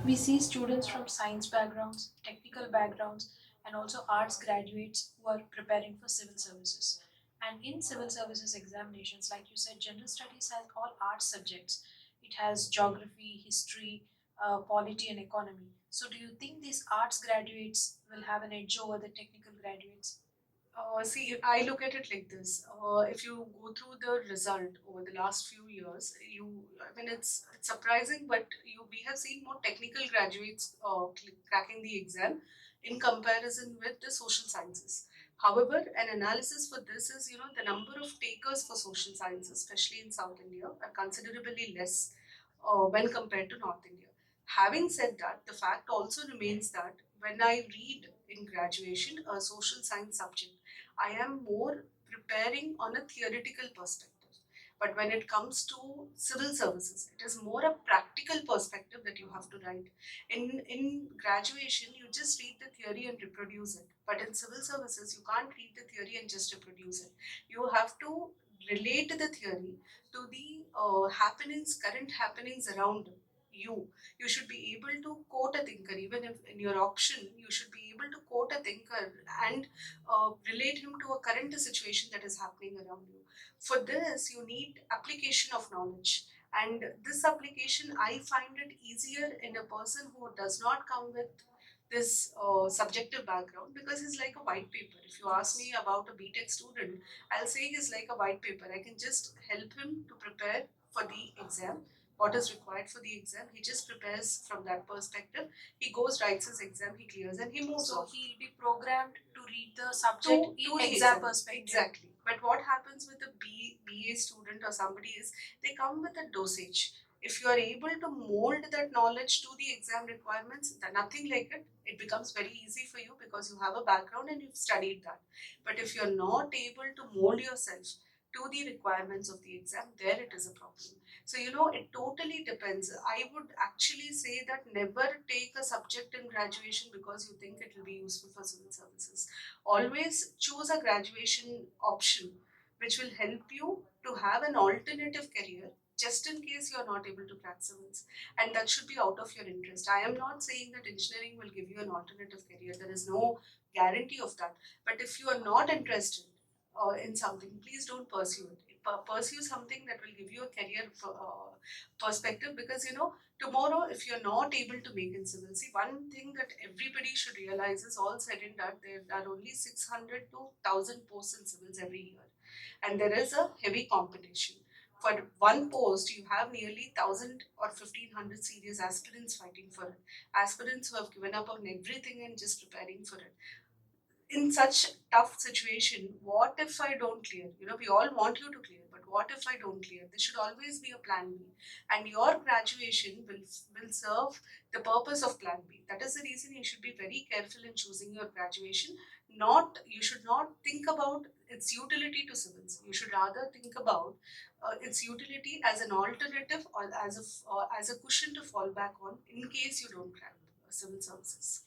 We see students from science backgrounds, technical backgrounds, and also arts graduates who are preparing for civil services. And in civil services examinations, like you said, general studies has all arts subjects. It has geography, history, polity, and economy. So, do you think these arts graduates will have an edge over the technical graduates? See, I look at it like this. If you go through the result over the last few years, I mean, it's surprising, but we have seen more technical graduates cracking the exam in comparison with the social sciences. However, an analysis for this is, the number of takers for social sciences, especially in South India, are considerably less when compared to North India. Having said that, the fact also remains that when I read in graduation a social science subject, I am more preparing on a theoretical perspective. But when it comes to civil services, it is more a practical perspective that you have to write. In graduation, you just read the theory and reproduce it. But in civil services, you can't read the theory and just reproduce it. You have to relate the theory to the current happenings around you. You should be able to quote a thinker, even if in your option, you should be able to quote a thinker and relate him to a current situation that is happening around you. For this, you need application of knowledge. And this application, I find it easier in a person who does not come with this subjective background because he's like a white paper. If you ask me about a BTech student, I'll say he's like a white paper. I can just help him to prepare for the exam, what is required for the exam. He just prepares from that perspective. He goes, writes his exam, he clears, and he moves So off he'll be programmed to read the subject to in the exam exam. perspective. Exactly. But what happens with a BA student or somebody is they come with a dosage. If you are able to mold that knowledge to the exam requirements, then nothing like it, it becomes very easy for you because you have a background and you've studied that. But if you're not able to mold yourself to the requirements of the exam, there it is a problem. So, it totally depends. I would actually say that never take a subject in graduation because you think it will be useful for civil services. Always choose a graduation option which will help you to have an alternative career just in case you are not able to crack civils, and that should be out of your interest. I am not saying that engineering will give you an alternative career, there is no guarantee of that. But if you are not interested in something, please don't pursue it. Pursue something that will give you a career perspective, because tomorrow, if you're not able to make in civil, see, one thing that everybody should realize is, all said and done, there are only 600 to 1000 posts in civils every year, and there is a heavy competition. For one post, you have nearly 1000 or 1500 serious aspirants fighting for it. Aspirants who have given up on everything and just preparing for it. In such tough situation, what if I don't clear? We all want you to clear, but what if I don't clear? There should always be a plan B, and your graduation will serve the purpose of plan B. That is the reason you should be very careful in choosing your graduation. Not You should not think about its utility to civils. You should rather think about its utility as an alternative, or as a cushion to fall back on in case you don't crack civil services.